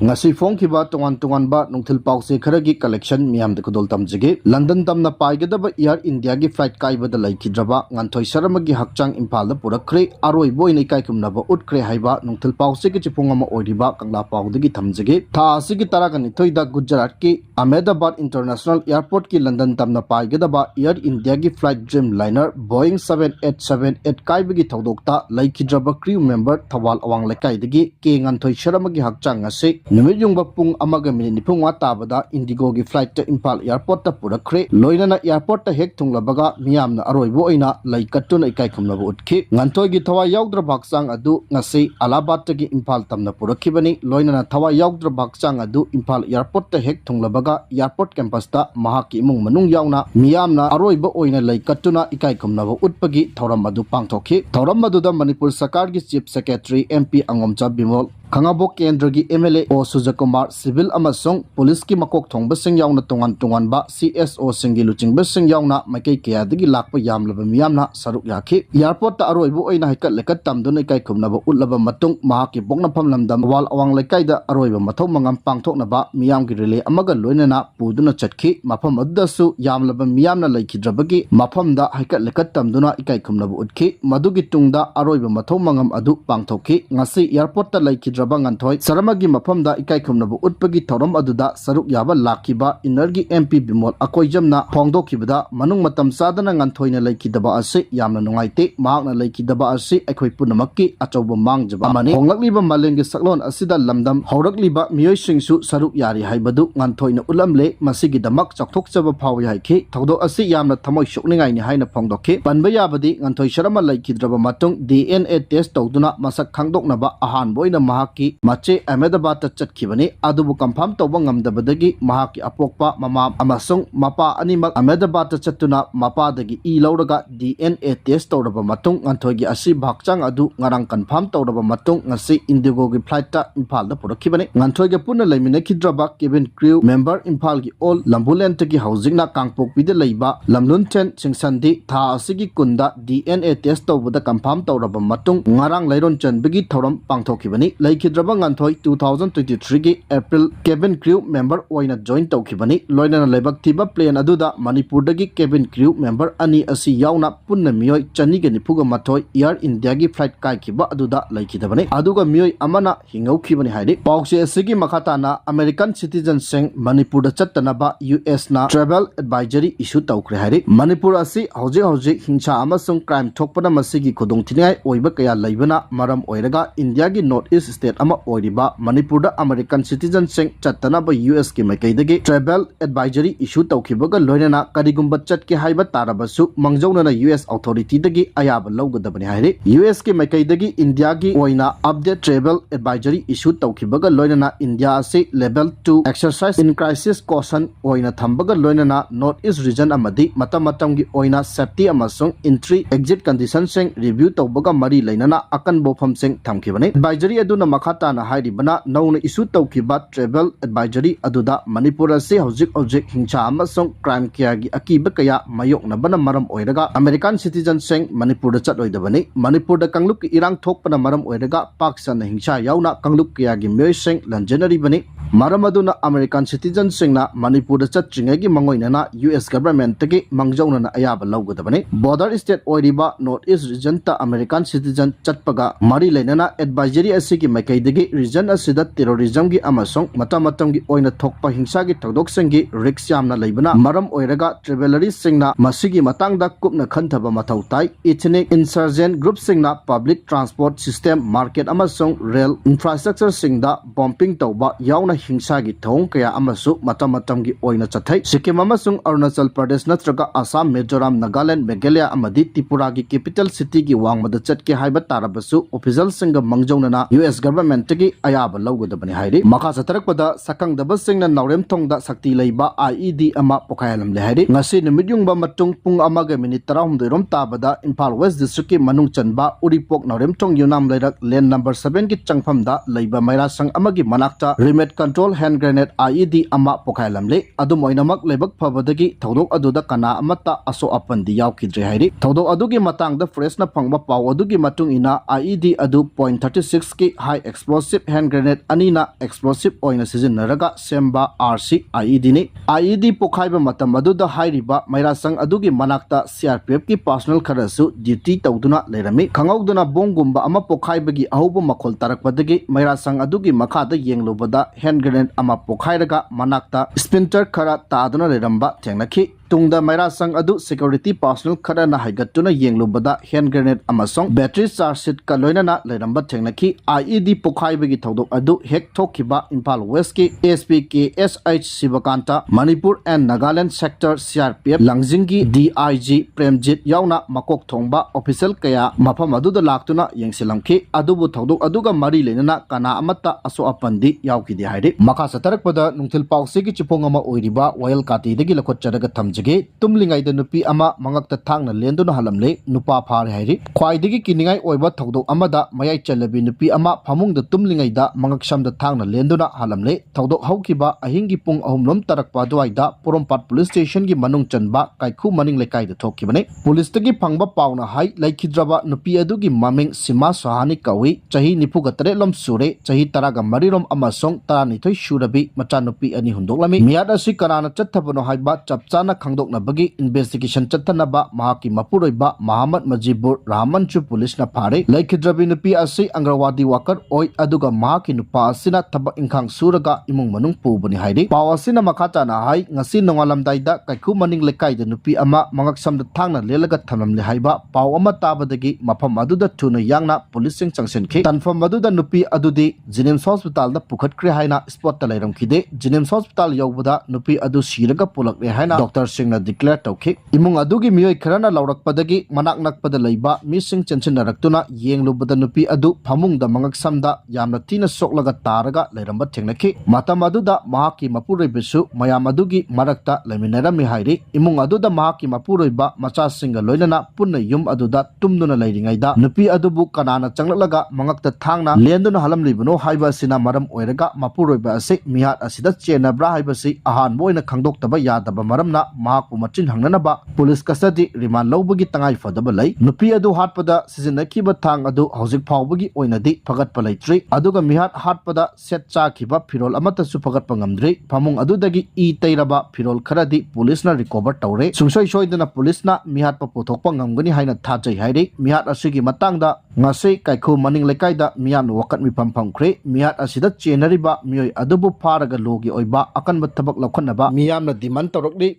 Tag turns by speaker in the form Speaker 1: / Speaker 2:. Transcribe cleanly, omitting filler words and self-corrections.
Speaker 1: ngasi phongkhiba tongan-tonganba nungthil pause kharagi collection miyamda kudol tamjige London tamna paigedaba Air India gi flight kaibada laikhidraba nganthoi saramagi hakchang Imphal da purakre aroi boina kaikumnaba utkre haiba nungthil pause gi chipungama oiriba kangla paudagi thamjige tha asigi taragani thoida Gujarat ki Ahmedabad International Airport ki London tamna paigedaba Air India gi flight Dreamliner Boeing 7878 kaibagi thodokta laikhidraba crew member Thawal Awang Lekaidagi ke nganthoi saramagi hakchang ase numit yung bapung amaga minit nipungwa tabada Indigo gi flight ta Imphal Airport ta purakre loinana airport ta hek thunglabaga miyamna aroibo oina laikatuna ikaikhumnaba utki nganthoi gi thawa yaudra bakchang adu ngasi Allahabad ta gi Imphal tamna purakhibani loinana thawa yaudra bakchang adu Imphal Airport ta hek thunglabaga airport campus ta mahaki imung manung yauna miyamna aroibo oina laikatuna ikaikhumnaba utpagi thoram adu pangthokhi thoram aduda Manipur Sarkar gi Chief Secretary MP Angomcha Bimol Khangabo Kendra gi MLA O Sujakumar Civil amasong police ki makok thongba sing yauna tongan ba CSO singi luchingba sing yauna makai kya digi lakpa yamlaba miyamna saruk yakhi airport ta aroibo oina haikat lekat tamduna kai khumnaba utlaba matung mahaki bokna phamlamdam wal awang lekai da aroiba mathau mangam pangthoknaba miyam gi relay amaga loinana puduna chatki mafam addasu yamlaba miyamna laikhidrabagi mafamda haikat lekat tamduna ikai khumnaba utki madugi tungda aroiba mathau mangam adu pangthokhi ngasi airport ta laikhidraba nganthoi saramagi mafamda ikai khumnaba utpagi thoram aduda saruk yaba lakiba inergi MP Bimol akoijamna phongdokhibada manung matam sadana nganthoina laikhidaba ase yamna nungaite mahakna laikhidaba ase aikhoi punamakki achauba mangjaba amani honglakliba malengi saklon asida lamdam haurakliba miyoi singsu saruk yari haibadu nganthoina ulamle masigi damak chakthokchaba phawi haikhi thogdok ase yamna thamoi sokningai ni haina phongdokhi panba yabadi nganthoi sarama laikhidraba matung DNA test tawduna masak khangdoknaba ahan boina mahaki mache Ahmedabad ta chatkibani adubu confirm tawba ngamdabadagi mahaki apokpa mama amasung mapa animak Ahmedabad ta chattuna mapa dagi I lauraga DNA test tawraba matung nganthoigi asi bhakchang adu ngarang confirm tawraba matung ngasi Indigo gi flight ta Imphal da purakhibani nganthoigi punna leimina khidraba cabin crew member Imphal gi all lambulen ta gi housing na kangpokpi de leiba lamlun chen singsandi tha asigi kunda DNA test tawbada confirm tawraba matung ngarang leiron chanbagi thoram pangthokibani laikhidraba nganthoi 2023 gi April cabin crew member oina join tawkhibani loinana lebak thiba plane aduda Manipur dagi cabin crew member ani asi yauna punna miyoi chani ge nipuga mathoi Air India gi flight kai khiba aduda laikhidabani aduga miyoi amana hingaukhibani haidi pause asigi makhata na American citizen sing Manipur da chattanaba US na travel advisory issue tawkhre haidi Manipur asi hoje hingsa amasung crime thokpana masigi khudongthinai oiba kaya laibana maram oiraga India gi North East state ama oiriba Manipur da American citizen sing chattanaba US ki makaidagi travel advisory issue tawkhibaga loinana karigumba chatke haiba tarabasu mangjaunana US authority dagi ayaba lawgadabani hairi US ki makaidagi India gi oina update travel advisory issue tawkhibaga loinana India ase level 2 exercise in crisis caution oina thambaga loinana North East region amadi matam gi oina safety amasung entry exit condition sing review tawbaga mari lainana akan bofam sing thamkhibani advisory aduna makhata na hairibana nauna issue tawkhiba travel advisory aduda Manipur ase hojik hingcha amasung crime kya gi akiba kaya mayokna bana maram oiraga American citizen sing Manipur da chatloidabani Manipur da kangluk ki irang thokpana maram oiraga Pakistan na hingcha yauna kangluk kya gi myoy sing lanjanari bani maram aduna American citizen sing na Manipur da chatringai gi mangoina na US government tagi mangjauna na ayaba lawgadabani border state oiriba North East region ta American citizen chatpaga mari lainana advisory asigi makaidagi region asida terrorism gi amasong matam gi oina thokpa hingsa gi thogdok sengi risk yamna leibana maram oiraga travelers singna masigi matangda kupna khanthaba mathau tai ethnic insurgent group singna public transport system market amasong rail infrastructure singda bombing tawba yauna hingsa gi thong kaya amasu matam gi oina chathai Sikkim amasong Arunachal Pradesh natraga Assam Mizoram Nagaland Meghalaya amadi Tripura gi capital city gi wangmada chatke haiba tarabasu official singa mangjaunana US government gi ayaba lawgadabani hairi makha satarakpada sakangdaba singna naurem thongda sakti leiba IED ama pokayalamle hairi ngasi nimidyungba matung pung amaga minute 13 rom tabada Imphal West district ki manung chanba Uripok naurem thong yunam leirak lane number 7 ki changphamda leiba maira sang amagi manakta remet ka control hand grenade IED ama pokhailamle adum oinamak lebak phabadagi thodok aduda kana amata aso apandi yaukidre hairi thodok adugi matangda fresh na phangba paw adugi matung ina IED adu .36 ki high explosive hand grenade anina explosive oina sijinnaraga semba RC IED ni IED pokhaiba matam aduda hairiba mairasang adugi manakta CRPF ki personnel kharasu duty tawduna lerami khangawduna bonggumba ama pokhaibagi ahuba makhol tarakpadagi mairasang adugi makhada yenglubada hand grenade ama pokhairaga manakta splinter khara taduna leramba thengnakhi tungda mairasang adu security personnel khara na haigatuna yenglubada hand grenade amasong battery charge sheet ka loinana leramba thengnakhi IED pokhaibagi thodok adu hek thokhiba Imphal West ki SPK SH Sivakanta Manipur and Nagaland sector CRPF Langjinggi DIG Premjit yauna makok thongba official kaya mafam aduda laktuna yengsilamkhi adubu thodok aduga mari lenana kana amata aso apandi yaukidi haide makha satarakpada nungthil pause ki chipong ama oiriba Wayal Kati degi lakhot charaga thamjage Tumli Ngaida nupi ama mangakta thangna Lenduna Hatlamle nupa phar hairi khwaidagi kiningai oiba thodok amada mayai chalabi nupi ama phamungda Tumli Ngaida Mangaksam da thangna Lenduna Hatlamle thodok haukiba ahingi pung ahumlom tarakpa duaida Porompat police station gi manung chanba kaikhu maning lekai da thokibane police tagi phangba pauna hai laikhidraba nupi adugi maming Sima Sahani kawi chahi nipugatare lom sure chahi taraga marirom amasong taranithoi shurabi macha nupi ani hundoklami miad asi karana chathabano haiba chapchana khangdoknabagi investigation chathanaba mahaki mapuroiba Muhammad Majibur Rahmanchu police na phare laikhidrabi nupi asi Angrawadi worker oi aduga mahaki nupa asina thabak ingkhang suraga imung manung pubani hairi pawasina makata na hai ngasi nongalamdaida kaikhu maning lekai da nupi ama Mangaksam da thangna lelaga thamlamle haiba paw ama tabadagi mafam aduda thuna yangna police sing changsenkhi tanfam aduda nupi adudi Jenims hospital da pukhatkre haina spot ta lairamkhide Jenims hospital yawbada nupi adu siraga pulakre haina doctor singna declare tawkhi imung adugi miyoi kharana laurakpadagi manak nakpada leiba mising chenchinaраktuna yenglubada nupi adu phamungda Mangaksamda yamna tina soklaga taraga lairamba thengnakhi matam aduda mahaki mapuroibesu mayam adugi marakta laiminarami hairi imung aduda mahaki mapuroiba macha singa loinana punna yum aduda tumduna lairingaida nupi adubu kanana changlalaga mangakta thangna Lenduna Hatlamlibano haiba sina maram oiraga mapuroiba ase mihat asida chenabra haibasi ahan boina khangdoktaba yadaba maramna mahakpu machin hangnanaba police custody remand lawbagi tangai fadaba lay nupi adu hatpada sizinakhiba thang adu hojik phawbagi oinadi phagatpa laitri aduga mihat hatpada set chakhiba phirol amata su phagatpa ngamdri phamung adudagi e tairaba phirol kharadi police na recover tawre sungsoi soidana police na mihat pa puthokpa ngamgani haina thajai hairi mihat asigi matangda ngase kaikhu maning lekaida miyan wakat mi phamkhre mihat asida chenariba miyoi adubu pharaga logi oiba akanba thabak laukhanaba miyamna demand tawrakli